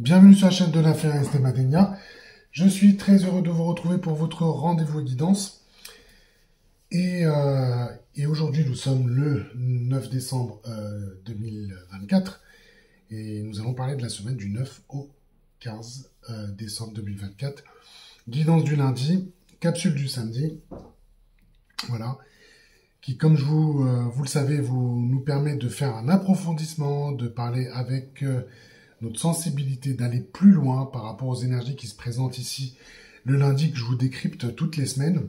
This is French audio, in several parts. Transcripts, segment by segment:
Bienvenue sur la chaîne de l'affaire Esteban Denia. Je suis très heureux de vous retrouver pour votre rendez-vous guidance. Et, euh, et aujourd'hui, nous sommes le 9 décembre 2024 et nous allons parler de la semaine du 9 au 15 décembre 2024. Guidance du lundi, capsule du samedi, voilà, qui, comme vous le savez, nous permet de faire un approfondissement, de parler avec notre sensibilité, d'aller plus loin par rapport aux énergies qui se présentent ici le lundi, que je vous décrypte toutes les semaines.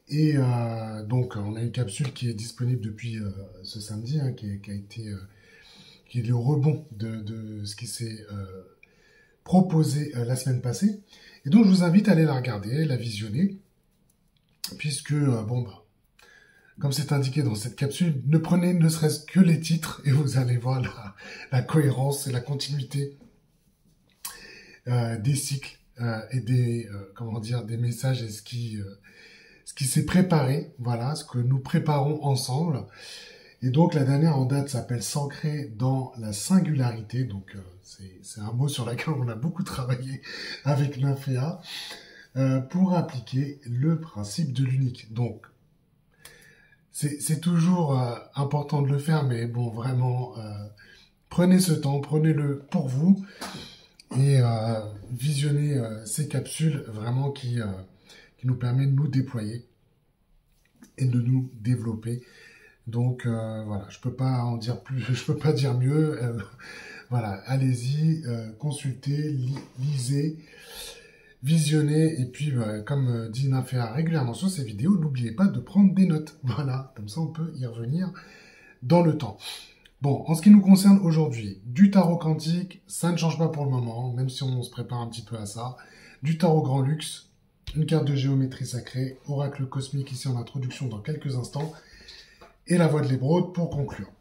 Et donc, on a une capsule qui est disponible depuis ce samedi, hein, qui est le rebond de ce qui s'est proposé la semaine passée. Et donc, je vous invite à aller la regarder, la visionner, puisque, comme c'est indiqué dans cette capsule, ne prenez ne serait-ce que les titres et vous allez voir la cohérence et la continuité des cycles et des messages et ce qui s'est préparé, voilà, ce que nous préparons ensemble. Et donc la dernière en date s'appelle S'ancrer dans la singularité, donc c'est un mot sur lequel on a beaucoup travaillé avec Nymphéa pour appliquer le principe de l'unique. Donc c'est toujours important de le faire, mais bon, vraiment, prenez ce temps, prenez-le pour vous et visionnez ces capsules vraiment qui nous permet de nous déployer et de nous développer. Donc voilà, je peux pas en dire plus, je peux pas dire mieux. Voilà, allez-y, consultez, lisez, visionnez, et puis comme dit Nymphéa régulièrement sur ses vidéos, n'oubliez pas de prendre des notes. Voilà, comme ça on peut y revenir dans le temps. Bon, en ce qui nous concerne aujourd'hui, du tarot quantique, ça ne change pas pour le moment, même si on se prépare un petit peu à ça. Du tarot grand luxe, une carte de géométrie sacrée, oracle cosmique ici en introduction dans quelques instants, et la voix de l'émeraude pour conclure.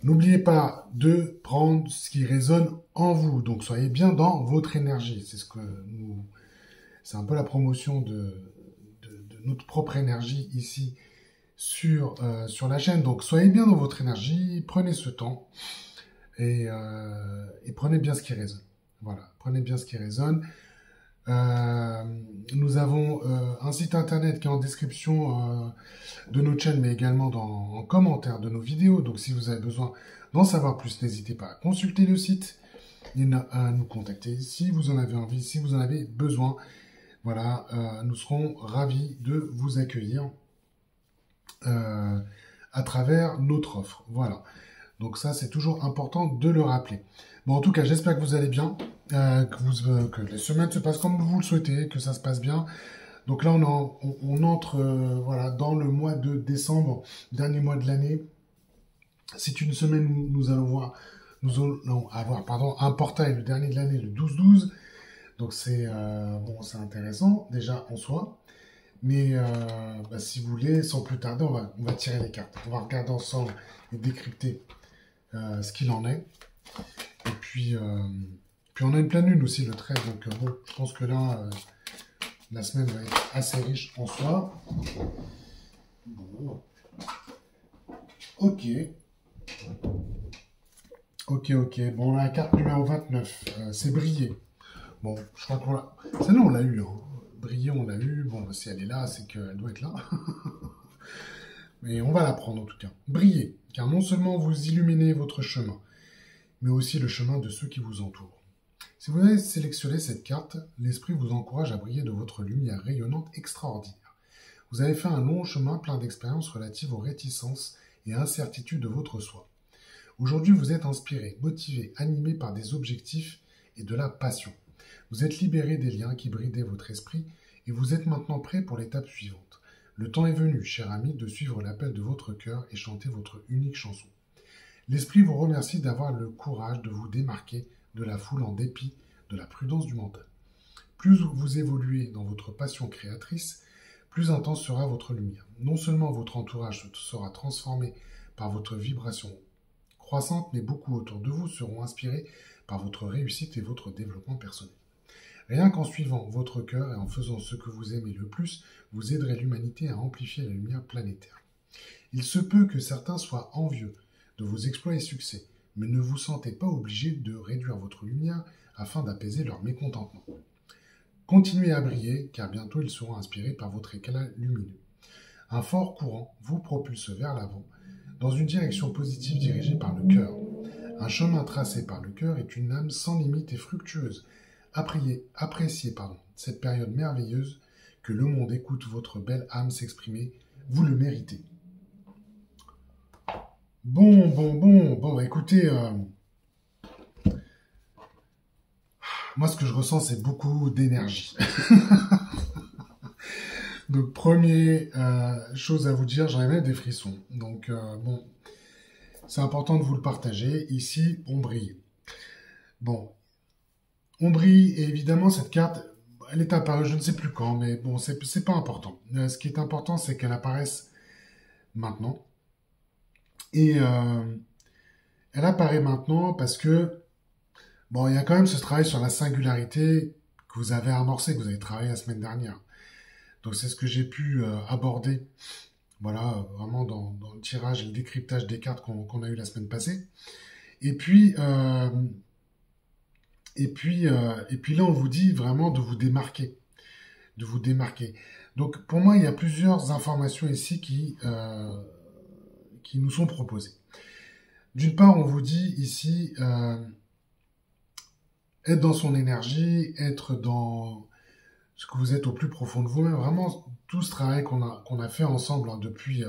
N'oubliez pas de prendre ce qui résonne en vous, donc soyez bien dans votre énergie. C'est un peu la promotion de notre propre énergie ici sur la chaîne. Donc soyez bien dans votre énergie, prenez ce temps et prenez bien ce qui résonne. Voilà, prenez bien ce qui résonne. Nous avons un site internet qui est en description de notre chaîne, mais également en commentaire de nos vidéos. Donc si vous avez besoin d'en savoir plus, n'hésitez pas à consulter le site et à nous contacter si vous en avez envie, si vous en avez besoin. Voilà, nous serons ravis de vous accueillir à travers notre offre. Voilà. Donc ça, c'est toujours important de le rappeler. Bon, en tout cas, j'espère que vous allez bien, que les semaines se passent comme vous le souhaitez, que ça se passe bien. Donc là, on entre voilà, dans le mois de décembre, dernier mois de l'année. C'est une semaine où nous allons avoir un portail, le dernier de l'année, le 12-12. Donc c'est c'est intéressant déjà en soi. Mais si vous voulez, sans plus tarder, on va tirer les cartes. On va regarder ensemble et décrypter ce qu'il en est. Et puis on a une pleine lune aussi le 13. Donc je pense que là, la semaine va être assez riche en soi. Bon. Ok. Ok. Bon, la carte numéro 29, c'est briller. Bon, je crois qu'on l'a... Celle-là, on l'a eu. Hein. Briller, on l'a eu. Bon, si elle est là, c'est qu'elle doit être là. Mais on va la prendre en tout cas. Briller, car non seulement vous illuminez votre chemin, mais aussi le chemin de ceux qui vous entourent. Si vous avez sélectionné cette carte, l'esprit vous encourage à briller de votre lumière rayonnante extraordinaire. Vous avez fait un long chemin plein d'expériences relatives aux réticences et incertitudes de votre soi. Aujourd'hui, vous êtes inspiré, motivé, animé par des objectifs et de la passion. Vous êtes libéré des liens qui bridaient votre esprit et vous êtes maintenant prêt pour l'étape suivante. Le temps est venu, cher ami, de suivre l'appel de votre cœur et chanter votre unique chanson. L'esprit vous remercie d'avoir le courage de vous démarquer de la foule en dépit de la prudence du mental. Plus vous évoluez dans votre passion créatrice, plus intense sera votre lumière. Non seulement votre entourage sera transformé par votre vibration croissante, mais beaucoup autour de vous seront inspirés par votre réussite et votre développement personnel. Rien qu'en suivant votre cœur et en faisant ce que vous aimez le plus, vous aiderez l'humanité à amplifier la lumière planétaire. Il se peut que certains soient envieux de vos exploits et succès, mais ne vous sentez pas obligé de réduire votre lumière afin d'apaiser leur mécontentement. Continuez à briller, car bientôt ils seront inspirés par votre éclat lumineux. Un fort courant vous propulse vers l'avant, dans une direction positive dirigée par le cœur. Un chemin tracé par le cœur est une âme sans limite et fructueuse. Appréciez cette période merveilleuse, que le monde écoute votre belle âme s'exprimer, vous le méritez. Bon, écoutez, moi ce que je ressens c'est beaucoup d'énergie. Donc première chose à vous dire, j'en ai même des frissons. Donc bon, c'est important de vous le partager. Ici, on brille. Bon, on brille et évidemment cette carte, elle est apparue je ne sais plus quand, mais bon, c'est pas important. Ce qui est important, c'est qu'elle apparaisse maintenant. Et elle apparaît maintenant parce que, bon, il y a quand même ce travail sur la singularité que vous avez amorcé, que vous avez travaillé la semaine dernière. Donc c'est ce que j'ai pu aborder, voilà, vraiment dans le tirage et le décryptage des cartes qu'on a eu la semaine passée. Et puis là, on vous dit vraiment de vous démarquer, Donc pour moi, il y a plusieurs informations ici qui nous sont proposées. D'une part, on vous dit ici être dans son énergie, être dans ce que vous êtes au plus profond de vous-même. Vraiment, tout ce travail qu'on a fait ensemble depuis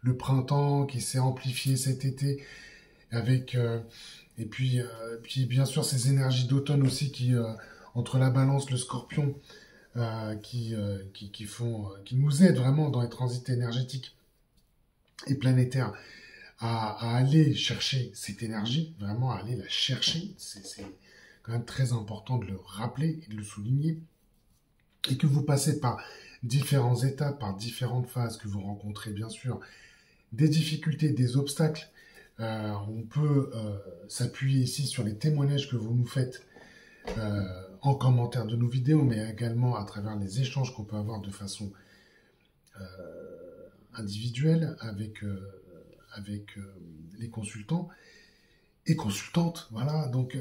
le printemps, qui s'est amplifié cet été, avec et puis bien sûr ces énergies d'automne aussi qui entre la Balance, le Scorpion, qui nous aident vraiment dans les transits énergétiques et planétaires à aller chercher cette énergie, vraiment à aller la chercher. C'est quand même très important de le rappeler et de le souligner. Et que vous passez par différentes étapes, par différentes phases, que vous rencontrez bien sûr des difficultés, des obstacles. On peut s'appuyer ici sur les témoignages que vous nous faites en commentaire de nos vidéos, mais également à travers les échanges qu'on peut avoir de façon individuelle avec les consultants et consultantes. Voilà, donc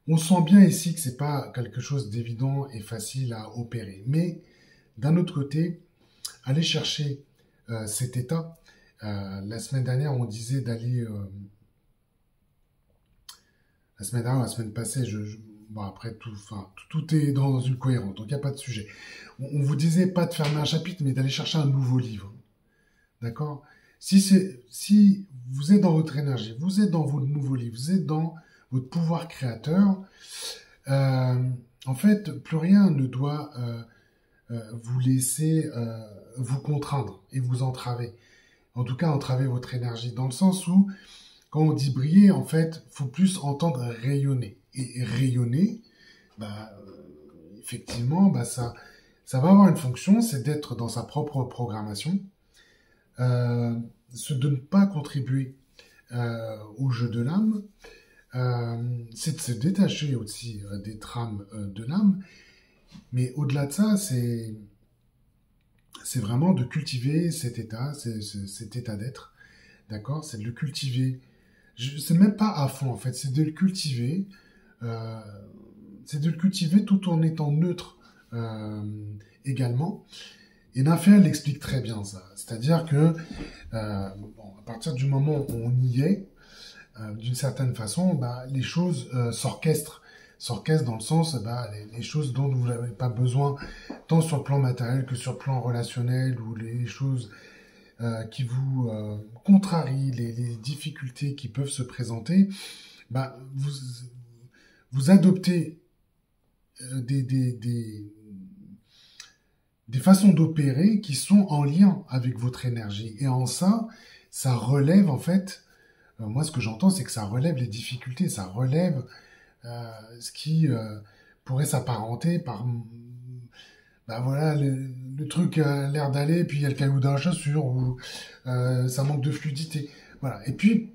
on sent bien ici que c'est pas quelque chose d'évident et facile à opérer. Mais d'un autre côté, aller chercher cet état. La semaine dernière, on disait d'aller... la semaine dernière, la semaine passée, bon, après, tout est dans une cohérence, donc il n'y a pas de sujet. On vous disait pas de fermer un chapitre, mais d'aller chercher un nouveau livre. D'accord ? Si vous êtes dans votre énergie, vous êtes dans votre nouveau livre, vous êtes dans votre pouvoir créateur, en fait, plus rien ne doit vous laisser vous contraindre et vous entraver. En tout cas, entraver votre énergie, dans le sens où, quand on dit briller, en fait, faut plus entendre rayonner. Et rayonner, effectivement, ça va avoir une fonction, c'est d'être dans sa propre programmation, de ne pas contribuer au jeu de l'âme, c'est de se détacher aussi des trames de l'âme, mais au-delà de ça, c'est vraiment de cultiver cet état, cet état d'être, d'accord? C'est de le cultiver, c'est même pas à fond en fait, c'est de le cultiver, tout en étant neutre également. Et Nafia l'explique très bien ça, c'est-à-dire que à partir du moment où on y est, d'une certaine façon, les choses s'orchestrent dans le sens, les choses dont vous n'avez pas besoin, tant sur le plan matériel que sur le plan relationnel, ou les choses qui vous contrarient, les difficultés qui peuvent se présenter, vous adoptez des façons d'opérer qui sont en lien avec votre énergie. Et en ça relève en fait, moi ce que j'entends c'est que ça relève les difficultés, ça relève ce qui pourrait s'apparenter par voilà, le truc a l'air d'aller, puis il y a le caillou dans la chaussure, ou ça manque de fluidité. Voilà. Et puis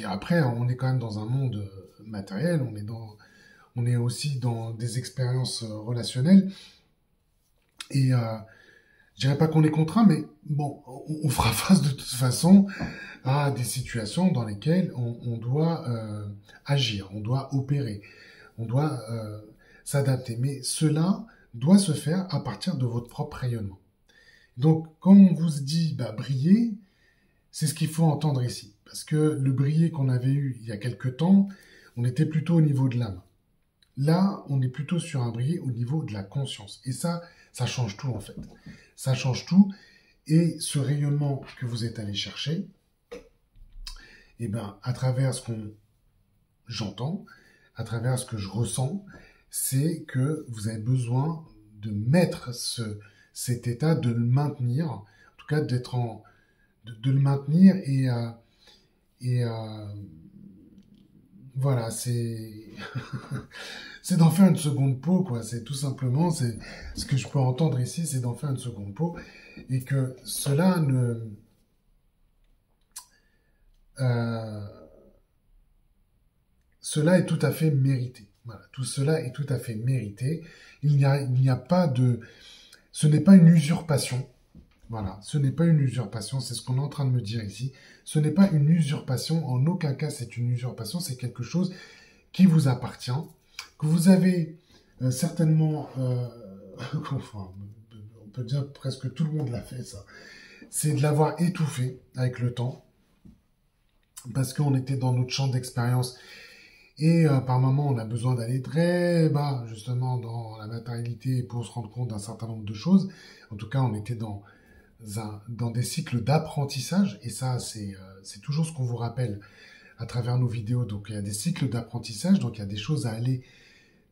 après, on est quand même dans un monde matériel, on est aussi dans des expériences relationnelles. Et je dirais pas qu'on est contraint, mais bon, on fera face de toute façon à des situations dans lesquelles on doit agir, on doit opérer, on doit s'adapter. Mais cela doit se faire à partir de votre propre rayonnement. Donc, quand on vous dit bah, briller, c'est ce qu'il faut entendre ici. Parce que le briller qu'on avait eu il y a quelque temps, on était plutôt au niveau de l'âme. Là, on est plutôt sur un briller au niveau de la conscience. Et ça change tout en fait. Ça change tout. Et ce rayonnement que vous êtes allé chercher, eh ben, à travers ce que j'entends, à travers ce que je ressens, c'est que vous avez besoin de mettre cet état, de le maintenir, en tout cas de le maintenir et voilà, c'est c'est d'en faire une seconde peau, quoi. C'est tout simplement, c'est ce que je peux entendre ici, c'est d'en faire une seconde peau et que euh, cela est tout à fait mérité. Voilà, tout cela est tout à fait mérité. Il n'y a pas de, ce n'est pas une usurpation. Voilà, ce n'est pas une usurpation, c'est ce qu'on est en train de me dire ici. Ce n'est pas une usurpation, en aucun cas c'est une usurpation, c'est quelque chose qui vous appartient, que vous avez certainement, enfin, on peut dire presque tout le monde l'a fait ça, c'est de l'avoir étouffé avec le temps, parce qu'on était dans notre champ d'expérience et par moment on a besoin d'aller très bas justement dans la matérialité pour se rendre compte d'un certain nombre de choses. En tout cas, on était dans des cycles d'apprentissage, et ça c'est toujours ce qu'on vous rappelle à travers nos vidéos. Donc il y a des cycles d'apprentissage, donc il y a des choses à aller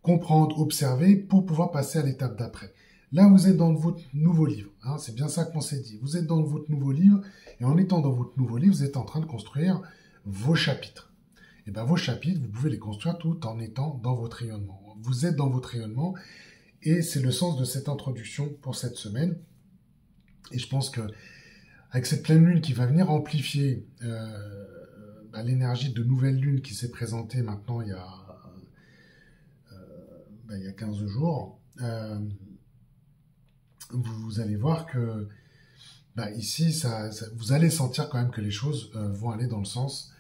comprendre, observer pour pouvoir passer à l'étape d'après. Là vous êtes dans votre nouveau livre, hein, c'est bien ça qu'on s'est dit, vous êtes dans votre nouveau livre, et en étant dans votre nouveau livre, vous êtes en train de construire vos chapitres. Et bien vos chapitres, vous pouvez les construire tout en étant dans votre rayonnement. Vous êtes dans votre rayonnement, et c'est le sens de cette introduction pour cette semaine. Et je pense que avec cette pleine lune qui va venir amplifier l'énergie de nouvelle lune qui s'est présentée maintenant il y a 15 jours, vous allez voir que ici, vous allez sentir quand même que les choses vont aller dans le sens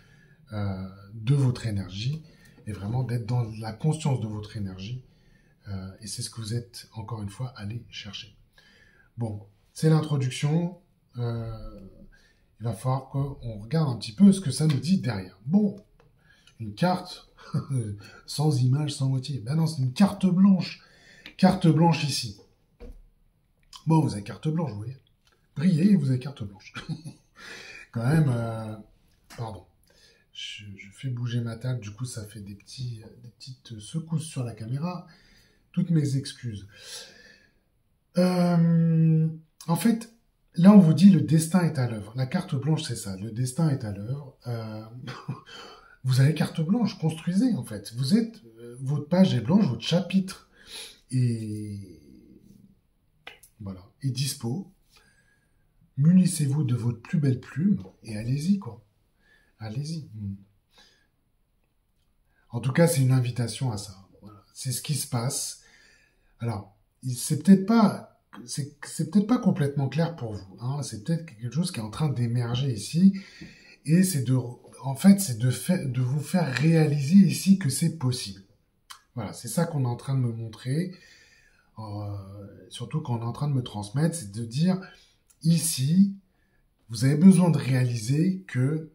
de votre énergie, et vraiment d'être dans la conscience de votre énergie. Et c'est ce que vous êtes, encore une fois, allé chercher. Bon, c'est l'introduction. Il va falloir qu'on regarde un petit peu ce que ça nous dit derrière. Bon, une carte sans image, sans motif. Ben non, c'est une carte blanche. Carte blanche ici. Bon, vous avez carte blanche, vous voyez. Brillez, vous avez carte blanche. Quand même, pardon. Je fais bouger ma table, du coup ça fait des petites secousses sur la caméra. Toutes mes excuses. En fait, là on vous dit le destin est à l'œuvre. La carte blanche c'est ça, le destin est à l'œuvre. Vous avez carte blanche, construisez en fait. Vous êtes, votre page est blanche, votre chapitre est, voilà, est dispo. Munissez-vous de votre plus belle plume et allez-y quoi. Allez-y. En tout cas, c'est une invitation à ça. Voilà. C'est ce qui se passe. Alors, c'est peut-être pas complètement clair pour vous. Hein. C'est peut-être quelque chose qui est en train d'émerger ici. Et c'est de vous faire réaliser ici que c'est possible. Voilà, c'est ça qu'on est en train de me montrer. Surtout qu'on est en train de me transmettre, c'est de dire, ici, vous avez besoin de réaliser que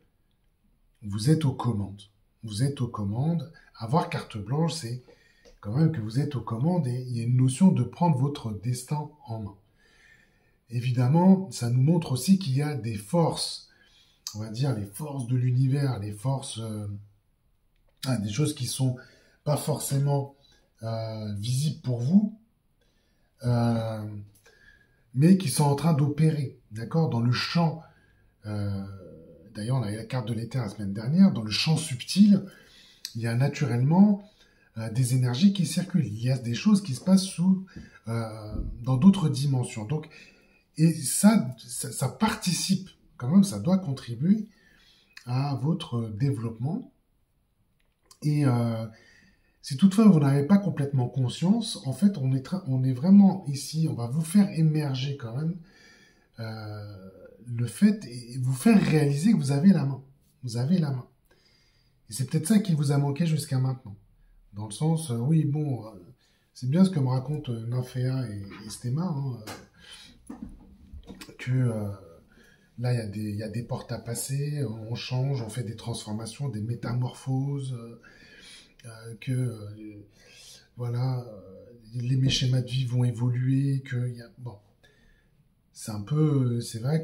vous êtes aux commandes. Vous êtes aux commandes. Avoir carte blanche, c'est quand même que vous êtes aux commandes, et il y a une notion de prendre votre destin en main. Évidemment, ça nous montre aussi qu'il y a des forces, on va dire les forces de l'univers, les forces, des choses qui sont pas forcément visibles pour vous, mais qui sont en train d'opérer, d'accord, dans le champ. D'ailleurs, on a eu la carte de l'éther la semaine dernière. Dans le champ subtil, il y a naturellement des énergies qui circulent. Il y a des choses qui se passent dans d'autres dimensions. Donc, et ça participe quand même, ça doit contribuer à votre développement. Et si toutefois vous n'avez pas complètement conscience, en fait, on est vraiment ici, on va vous faire émerger quand même le fait et vous faire réaliser que vous avez la main. Vous avez la main. Et c'est peut-être ça qui vous a manqué jusqu'à maintenant. Dans le sens, oui, bon, c'est bien ce que me racontent Nymphéa et Stéma, hein, que là, il y a des portes à passer, on change, on fait des transformations, des métamorphoses, voilà, les schémas de vie vont évoluer, bon, c'est un peu, c'est vrai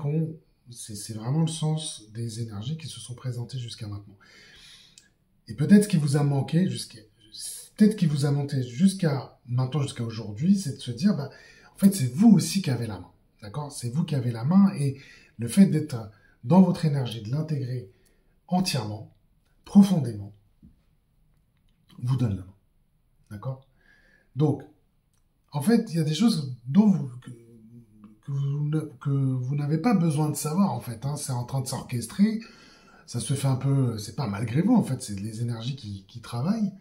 c'est vraiment le sens des énergies qui se sont présentées jusqu'à maintenant. Et peut-être ce qui vous a manqué peut-être qui vous a manqué jusqu'à maintenant, jusqu'à aujourd'hui, c'est de se dire, bah, en fait, c'est vous aussi qui avez la main. D'accord? C'est vous qui avez la main et le fait d'être dans votre énergie, de l'intégrer entièrement, profondément, vous donne la main. D'accord? Donc, en fait, il y a des choses que vous n'avez pas besoin de savoir, en fait. Hein. C'est en train de s'orchestrer. Ça se fait un peu, c'est pas malgré vous, en fait. C'est les énergies qui travaillent.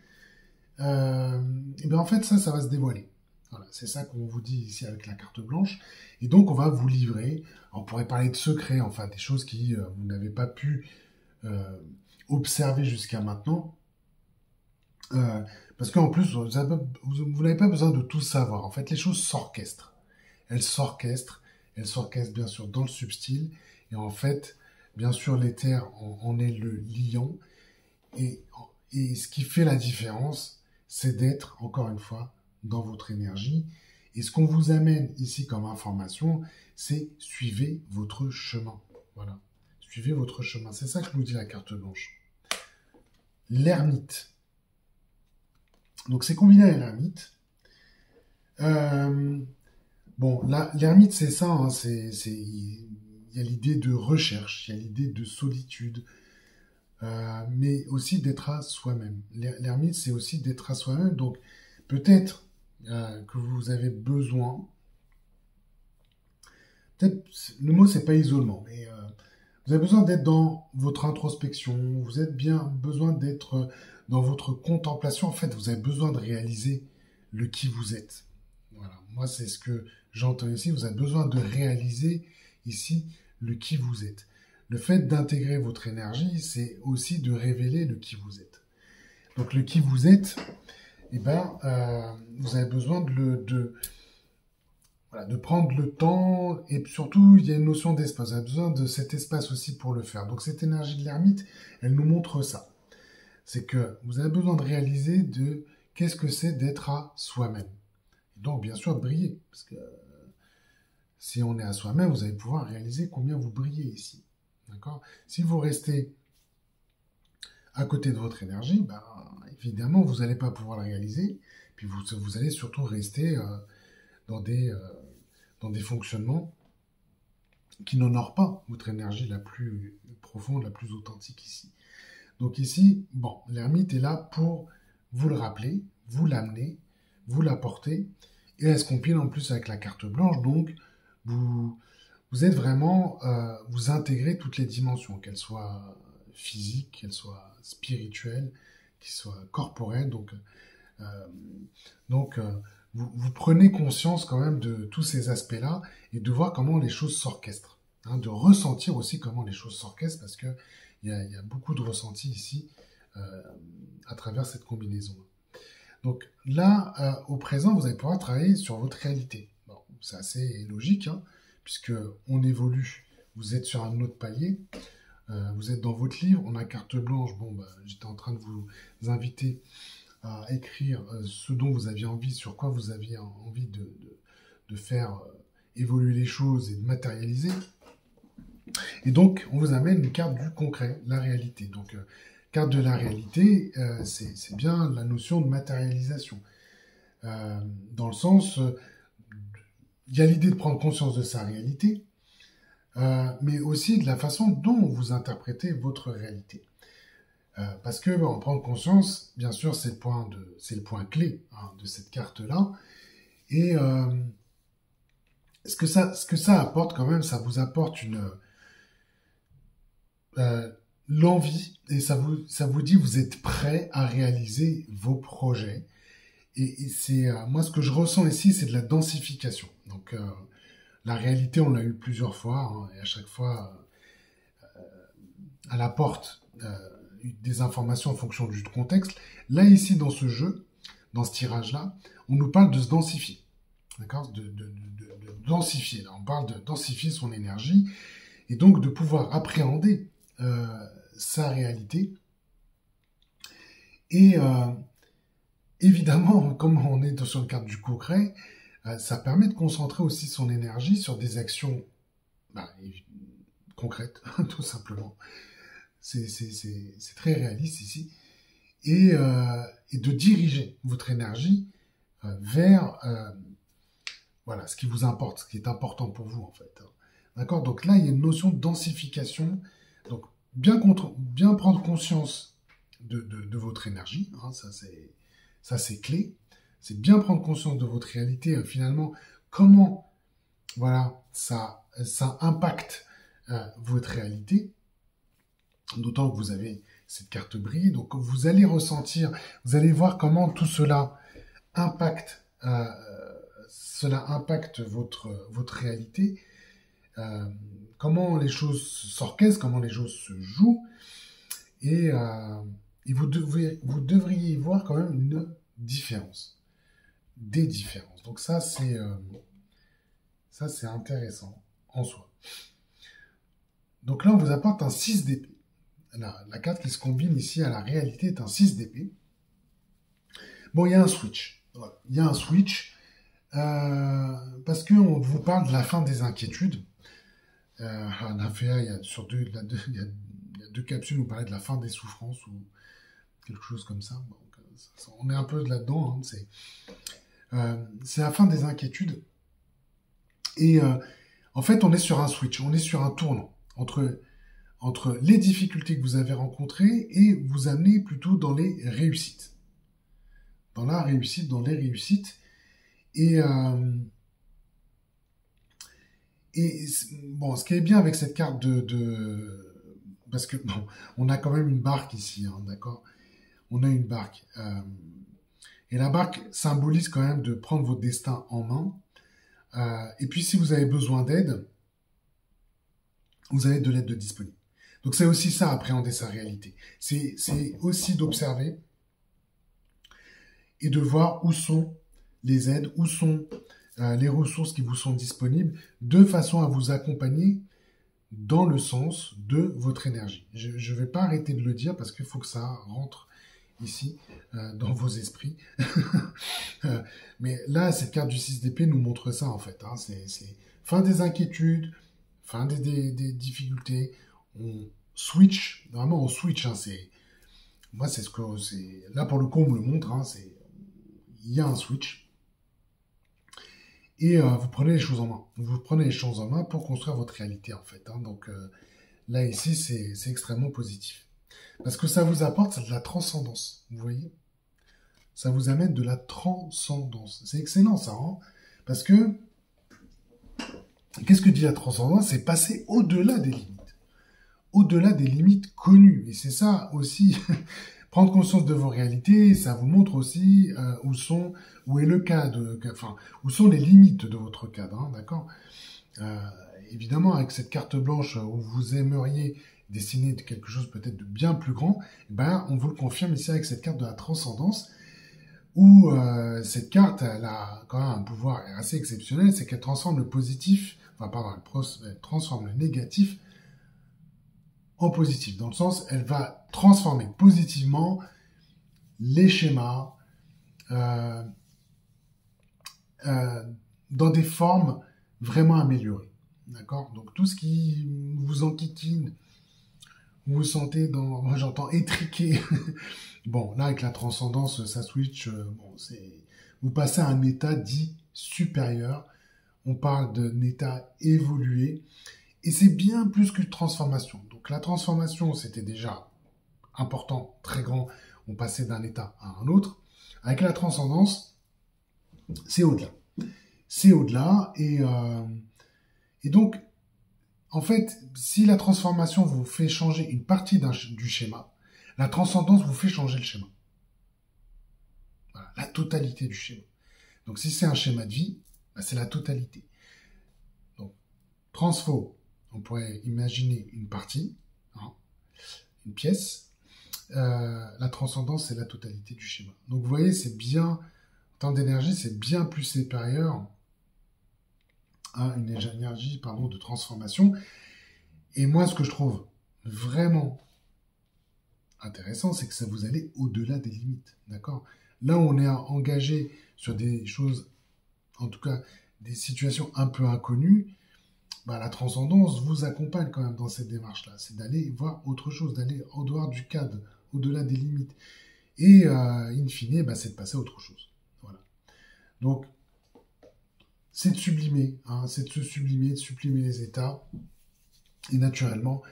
Et bien, en fait, ça va se dévoiler. Voilà, c'est ça qu'on vous dit ici avec la carte blanche. Et donc, on va vous livrer. On pourrait parler de secrets, enfin, des choses qui vous n'avez pas pu observer jusqu'à maintenant. Parce qu'en plus, vous n'avez pas besoin de tout savoir. En fait, les choses s'orchestrent. Elles s'orchestrent bien sûr dans le subtil. Et en fait, bien sûr, l'éther en est le liant. Et ce qui fait la différence, c'est d'être, encore une fois, dans votre énergie. Et ce qu'on vous amène ici comme information, c'est suivez votre chemin. Voilà. Suivez votre chemin. C'est ça que nous dit la carte blanche. L'ermite. Donc, c'est combiné à l'ermite. Bon, là, l'ermite, c'est ça. Hein, il y a l'idée de recherche, il y a l'idée de solitude, mais aussi d'être à soi-même. L'ermite, c'est aussi d'être à soi-même. Donc, peut-être que vous avez besoin. Peut-être, le mot, c'est pas isolement, mais vous avez besoin d'être dans votre introspection. Vous avez bien besoin d'être dans votre contemplation. En fait, vous avez besoin de réaliser le qui vous êtes. Voilà. Moi, c'est ce que j'entends ici. Vous avez besoin de réaliser ici le qui vous êtes. Le fait d'intégrer votre énergie, c'est aussi de révéler le qui vous êtes. Donc, le qui vous êtes, eh ben, vous avez besoin de prendre le temps. Et surtout, il y a une notion d'espace. Vous avez besoin de cet espace aussi pour le faire. Donc, cette énergie de l'ermite, elle nous montre ça. C'est que vous avez besoin de réaliser de qu'est-ce que c'est d'être à soi-même. Donc, bien sûr, de briller. Parce que si on est à soi-même, vous allez pouvoir réaliser combien vous brillez ici. D'accord? Si vous restez à côté de votre énergie, ben, évidemment, vous n'allez pas pouvoir le réaliser. Puis, vous allez surtout rester dans des fonctionnements qui n'honorent pas votre énergie la plus profonde, la plus authentique ici. Donc ici, bon, l'ermite est là pour vous le rappeler, vous l'amener, vous l'apporter, et elle se compile en plus avec la carte blanche, donc vous êtes vraiment, vous intégrez toutes les dimensions, qu'elles soient physiques, qu'elles soient spirituelles, qu'elles soient corporelles, donc vous prenez conscience quand même de tous ces aspects-là, et de voir comment les choses s'orchestrent, hein, de ressentir aussi comment les choses s'orchestrent, parce que il y a beaucoup de ressentis ici à travers cette combinaison. Donc là, au présent, vous allez pouvoir travailler sur votre réalité. Bon, c'est assez logique, hein, puisque on évolue. Vous êtes sur un autre palier. Vous êtes dans votre livre. On a carte blanche. Bon, j'étais en train de vous inviter à écrire ce dont vous aviez envie, sur quoi vous aviez envie de faire évoluer les choses et de matérialiser. Et donc, on vous amène une carte du concret, la réalité. Donc, carte de la réalité, c'est bien la notion de matérialisation. Dans le sens, il y a l'idée de prendre conscience de sa réalité, mais aussi de la façon dont vous interprétez votre réalité. Parce que en prendre conscience, bien sûr, c'est le point clé, hein, de cette carte-là. Et ce que ça apporte quand même, ça vous apporte l'envie, et ça vous dit vous êtes prêt à réaliser vos projets. Et c'est moi, ce que je ressens ici, c'est de la densification. Donc La réalité, on l'a eu plusieurs fois, hein, et à chaque fois, elle apporte des informations en fonction du contexte. Là, ici, dans ce jeu, dans ce tirage-là, on nous parle de se densifier. D'accord, de densifier. Là, on parle de densifier son énergie et donc de pouvoir appréhender sa réalité. Et évidemment, comme on est sur le cadre du concret, ça permet de concentrer aussi son énergie sur des actions concrètes, tout simplement. C'est très réaliste ici. Et de diriger votre énergie vers voilà, ce qui vous importe, ce qui est important pour vous, en fait. D'accord? Donc là, il y a une notion de densification. Donc, bien prendre conscience de votre énergie, hein, ça c'est clé. C'est bien prendre conscience de votre réalité, finalement, comment voilà, ça impacte votre réalité, d'autant que vous avez cette carte brille, donc vous allez ressentir, vous allez voir comment tout cela impacte votre réalité, comment les choses s'orchestrent, comment les choses se jouent, et vous devriez y voir quand même une différence, des différences. Donc ça c'est intéressant en soi. Donc là on vous apporte un 6 d'épée. La carte qui se combine ici à la réalité est un 6 d'épée. Bon, il y a un switch. Voilà. Il y a un switch parce qu'on vous parle de la fin des inquiétudes. On a fait, il y a deux capsules où on parlait de la fin des souffrances ou quelque chose comme ça. Donc, on est un peu là-dedans. Hein, c'est la fin des inquiétudes. Et en fait, on est sur un switch, on est sur un tournant entre les difficultés que vous avez rencontrées et vous amener plutôt dans les réussites. Dans la réussite, dans les réussites. Et bon, ce qui est bien avec cette carte parce que bon, on a quand même une barque ici, hein, d'accord? On a une barque. Et la barque symbolise quand même de prendre votre destin en main. Et puis si vous avez besoin d'aide, vous avez de l'aide de disponible. Donc c'est aussi ça, appréhender sa réalité. C'est aussi d'observer et de voir où sont les aides, où sont les ressources qui vous sont disponibles, de façon à vous accompagner dans le sens de votre énergie. Je ne vais pas arrêter de le dire parce qu'il faut que ça rentre ici, dans vos esprits. Mais là, cette carte du 6 d'épée nous montre ça, en fait. Hein. C'est fin des inquiétudes, fin des difficultés. On switch, vraiment on switch. Hein. Moi, c'est ce que c'est. Là, pour le coup, on me le montre. Hein. Il y a un switch. Et vous prenez les choses en main. Vous prenez les choses en main pour construire votre réalité, en fait. Hein. Donc là, ici, c'est extrêmement positif. Parce que ça vous apporte, c'est de la transcendance. Vous voyez? Ça vous amène de la transcendance. C'est excellent, ça. Hein, parce que, qu'est-ce que dit la transcendance? C'est passer au-delà des limites. Au-delà des limites connues. Et c'est ça aussi, prendre conscience de vos réalités, ça vous montre aussi où est le cadre, enfin, où sont les limites de votre cadre, hein, d'accord? Évidemment, avec cette carte blanche où vous aimeriez dessiner quelque chose peut-être de bien plus grand, ben, on vous le confirme ici avec cette carte de la transcendance, où cette carte, elle a quand même un pouvoir assez exceptionnel, c'est qu'elle transforme le positif, enfin pardon, elle transforme le négatif en positif, dans le sens, elle va transformer positivement les schémas dans des formes vraiment améliorées. D'accord? Donc tout ce qui vous enquiquine, vous vous sentez moi j'entends étriqué. Bon, là avec la transcendance, ça switch, vous passez à un état dit supérieur. On parle d'un état évolué. Et c'est bien plus qu'une transformation. Donc la transformation, c'était déjà important, très grand. On passait d'un état à un autre. Avec la transcendance, c'est au-delà. C'est au-delà. Et donc, en fait, si la transformation vous fait changer une partie du schéma, la transcendance vous fait changer le schéma. Voilà, la totalité du schéma. Donc si c'est un schéma de vie, c'est la totalité. Transfo, on pourrait imaginer une partie, hein, une pièce. La transcendance, c'est la totalité du schéma. Donc vous voyez, c'est bien, en termes d'énergie, c'est bien plus supérieur à une énergie de transformation. Et moi, ce que je trouve vraiment intéressant, c'est que ça vous allez au-delà des limites, d'accord? Là où on est engagé sur des choses, en tout cas des situations un peu inconnues, bah, la transcendance vous accompagne quand même dans cette démarche-là. C'est d'aller voir autre chose, d'aller en dehors du cadre, au-delà des limites. Et in fine, bah, c'est de passer à autre chose. Voilà. Donc, c'est de sublimer, hein, c'est de se sublimer, de sublimer les états. Et naturellement,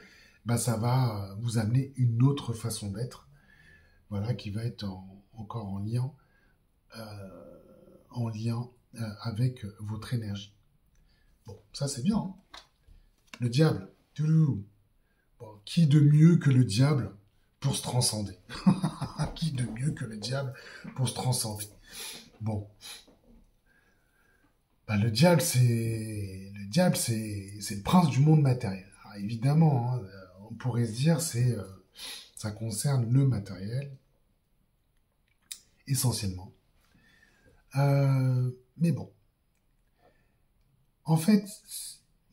bah, ça va vous amener une autre façon d'être, voilà, qui va être encore en lien avec votre énergie. Bon, ça c'est bien. Hein. Le diable, bon, qui de mieux que le diable pour se transcender? Qui de mieux que le diable pour se transcender? Bon, bah, le diable c'est le prince du monde matériel. Alors, évidemment, hein, on pourrait se dire ça concerne le matériel essentiellement. Mais bon, en fait,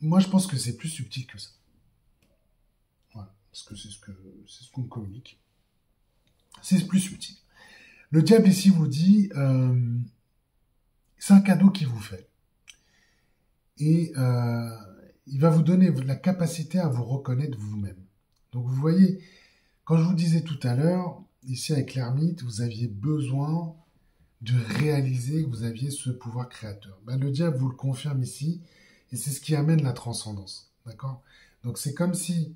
moi je pense que c'est plus subtil que ça. Voilà, parce que c'est ce qu'on communique. C'est plus subtil. Le diable ici vous dit, c'est un cadeau qu'il vous fait. Et il va vous donner la capacité à vous reconnaître vous-même. Donc vous voyez, quand je vous disais tout à l'heure, ici avec l'ermite, vous aviez besoin de réaliser que vous aviez ce pouvoir créateur. Ben, le diable vous le confirme ici, et c'est ce qui amène la transcendance. D'accord? Donc c'est comme si,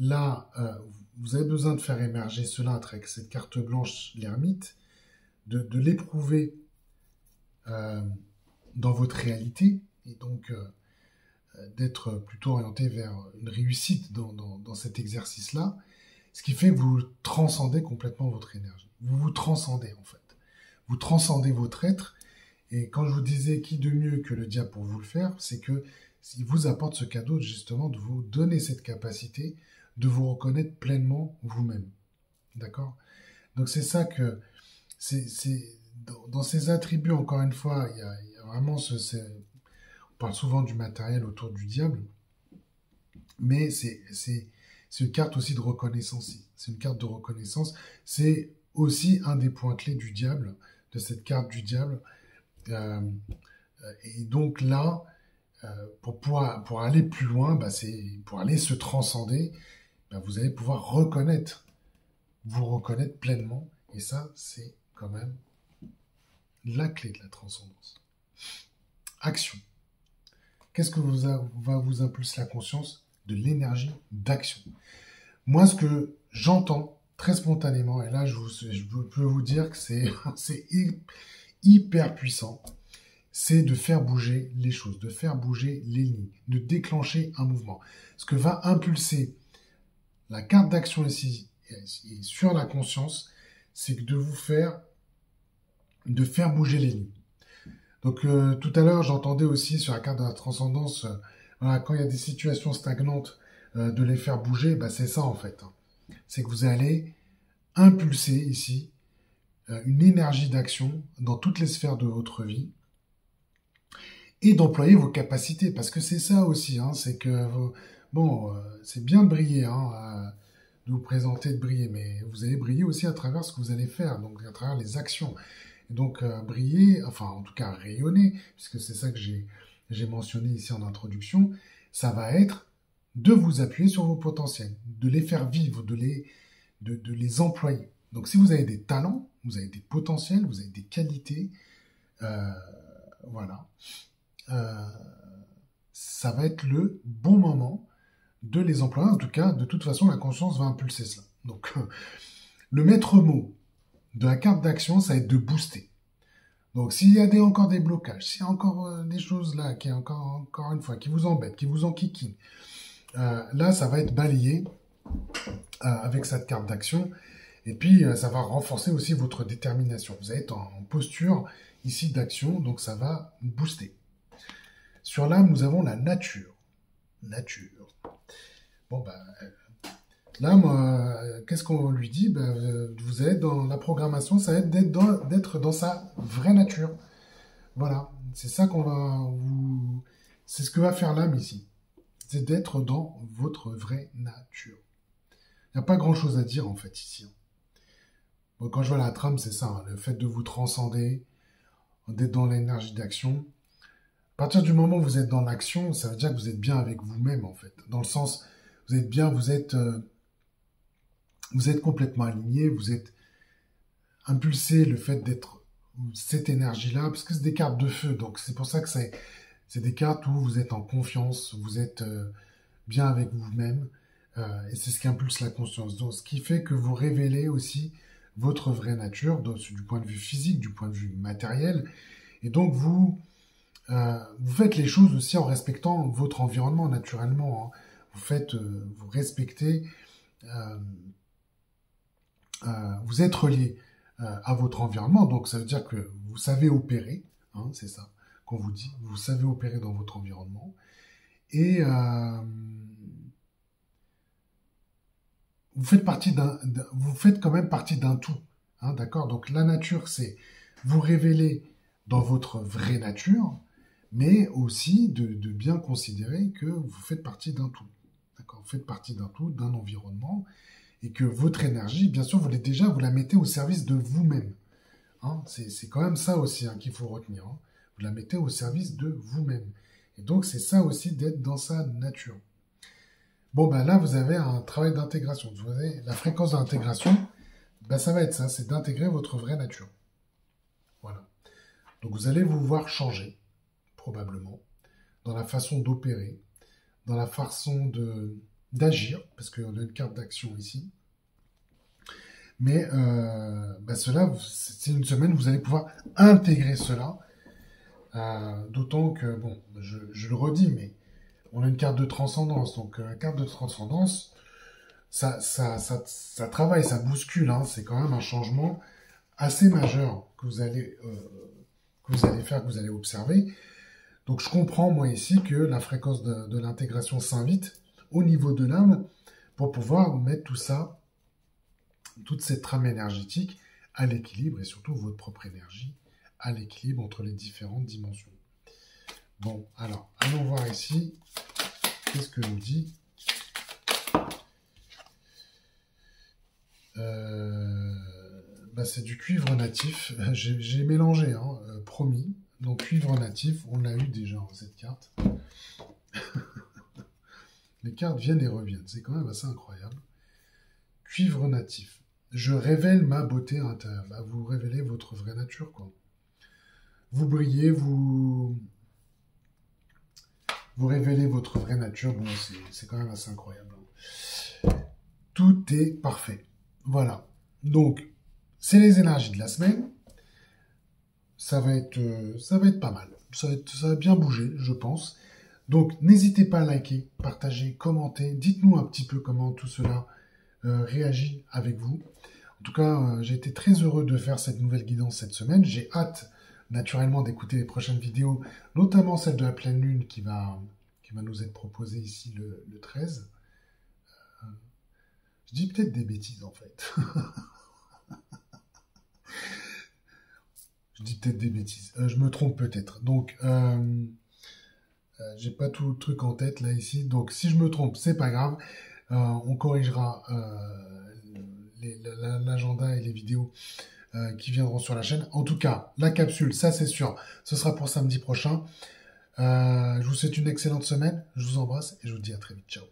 là, vous avez besoin de faire émerger cela avec cette carte blanche, l'ermite, de l'éprouver dans votre réalité, et donc d'être plutôt orienté vers une réussite dans cet exercice-là, ce qui fait que vous transcendez complètement votre énergie. Vous vous transcendez, en fait. Vous transcendez votre être, et quand je vous disais qui de mieux que le diable pour vous le faire, c'est que il vous apporte ce cadeau justement de vous donner cette capacité de vous reconnaître pleinement vous-même. D'accord? Donc c'est ça que dans ces attributs, encore une fois, il y a vraiment on parle souvent du matériel autour du diable, mais c'est une carte aussi de reconnaissance. C'est une carte de reconnaissance. C'est aussi un des points clés du diable, de cette carte du diable. Et donc là, pour aller plus loin, bah, pour aller se transcender, bah, vous allez pouvoir vous reconnaître pleinement. Et ça, c'est quand même la clé de la transcendance. Action. Qu'est-ce que va vous impulser la conscience? De l'énergie d'action. Moi, ce que j'entends très spontanément, et là, je peux vous dire que c'est hyper puissant, c'est de faire bouger les choses, de faire bouger les lignes, de déclencher un mouvement. Ce que va impulser la carte d'action ici et sur la conscience, c'est de faire bouger les lignes. Donc tout à l'heure, j'entendais aussi sur la carte de la transcendance, voilà, quand il y a des situations stagnantes, de les faire bouger, bah, c'est ça en fait. C'est que vous allez impulser ici une énergie d'action dans toutes les sphères de votre vie et d'employer vos capacités, parce que c'est ça aussi, hein, c'est que, c'est bien de briller, hein, de vous présenter, de briller, mais vous allez briller aussi à travers ce que vous allez faire, donc à travers les actions. Et donc briller, enfin en tout cas rayonner, puisque c'est ça que j'ai mentionné ici en introduction, ça va être de vous appuyer sur vos potentiels, de les faire vivre, de les employer. Donc si vous avez des talents, vous avez des potentiels, vous avez des qualités, voilà, ça va être le bon moment de les employer. En tout cas, de toute façon, la conscience va impulser cela. Donc le maître mot de la carte d'action, ça va être de booster. Donc s'il y a encore des blocages, s'il y a encore des choses là qui encore une fois qui vous embêtent, qui vous enquiquinent, là ça va être balayé avec cette carte d'action, et puis ça va renforcer aussi votre détermination. Vous allez être en posture ici d'action, donc ça va booster. Sur l'âme, nous avons la nature. nature. Bon, bah, là, moi, qu'est-ce qu'on lui dit? Ben, vous êtes dans la programmation, ça va être d'être dans sa vraie nature. Voilà, c'est ça qu'on va vous... C'est ce que va faire l'âme ici. C'est d'être dans votre vraie nature. Il n'y a pas grand-chose à dire, en fait, ici. Bon, quand je vois la trame, c'est ça, hein, le fait de vous transcender, d'être dans l'énergie d'action. À partir du moment où vous êtes dans l'action, ça veut dire que vous êtes bien avec vous-même, en fait. Dans le sens, vous êtes bien, vous êtes complètement aligné, vous êtes impulsé, le fait d'être cette énergie-là, parce que c'est des cartes de feu, donc c'est pour ça que c'est des cartes où vous êtes en confiance, vous êtes bien avec vous-même, et c'est ce qui impulse la conscience. Donc, ce qui fait que vous révélez aussi votre vraie nature, donc, du point de vue physique, du point de vue matériel, et donc vous faites les choses aussi en respectant votre environnement naturellement. Hein. Vous respectez, vous êtes relié à votre environnement, donc ça veut dire que vous savez opérer, hein, c'est ça qu'on vous dit, vous savez opérer dans votre environnement, et vous faites quand même partie d'un tout, hein, d'accord? Donc la nature, c'est vous révéler dans votre vraie nature, mais aussi de bien considérer que vous faites partie d'un tout, d'accord? Vous faites partie d'un tout, d'un environnement, et que votre énergie, bien sûr, vous la mettez au service de vous-même. Hein, c'est quand même ça aussi, hein, qu'il faut retenir. Hein. Vous la mettez au service de vous-même. Et donc, c'est ça aussi d'être dans sa nature. Bon, ben là, vous avez un travail d'intégration. Vous voyez, la fréquence d'intégration, ben, ça va être ça, c'est d'intégrer votre vraie nature. Voilà. Donc, vous allez vous voir changer, probablement, dans la façon d'opérer, dans la façon d'agir, parce qu'on a une carte d'action ici. Mais cela, c'est une semaine où vous allez pouvoir intégrer cela. D'autant que, bon, je le redis, mais on a une carte de transcendance. Donc, la carte de transcendance, ça travaille, ça bouscule. Hein, c'est quand même un changement assez majeur que vous allez faire, que vous allez observer. Donc, je comprends, moi, ici, que la fréquence de l'intégration s'invite au niveau de l'âme pour pouvoir mettre tout ça, toute cette trame énergétique à l'équilibre et surtout votre propre énergie à l'équilibre entre les différentes dimensions. Bon, alors, allons voir ici, qu'est-ce que nous dit c'est du cuivre natif, j'ai mélangé, hein, promis, donc cuivre natif, on l'a eu déjà, cette carte. Les cartes viennent et reviennent, c'est quand même assez incroyable. Cuivre natif. Je révèle ma beauté intérieure. Bah, vous révélez votre vraie nature, quoi. Vous brillez, vous révélez votre vraie nature. Bon, c'est quand même assez incroyable. Tout est parfait. Voilà. Donc, c'est les énergies de la semaine. Ça va être pas mal. Ça va bien bouger, je pense. Donc, n'hésitez pas à liker, partager, commenter. Dites-nous un petit peu comment tout cela réagit avec vous. En tout cas, j'ai été très heureux de faire cette nouvelle guidance cette semaine. J'ai hâte, naturellement, d'écouter les prochaines vidéos, notamment celle de la pleine lune qui va nous être proposée ici le 13. Je dis peut-être des bêtises, en fait. Je dis peut-être des bêtises. Je me trompe peut-être. Donc, j'ai pas tout le truc en tête, là, ici. Donc, si je me trompe, c'est pas grave. On corrigera l'agenda et les vidéos qui viendront sur la chaîne. En tout cas, la capsule, ça c'est sûr, ce sera pour samedi prochain. Je vous souhaite une excellente semaine, je vous embrasse et je vous dis à très vite. Ciao.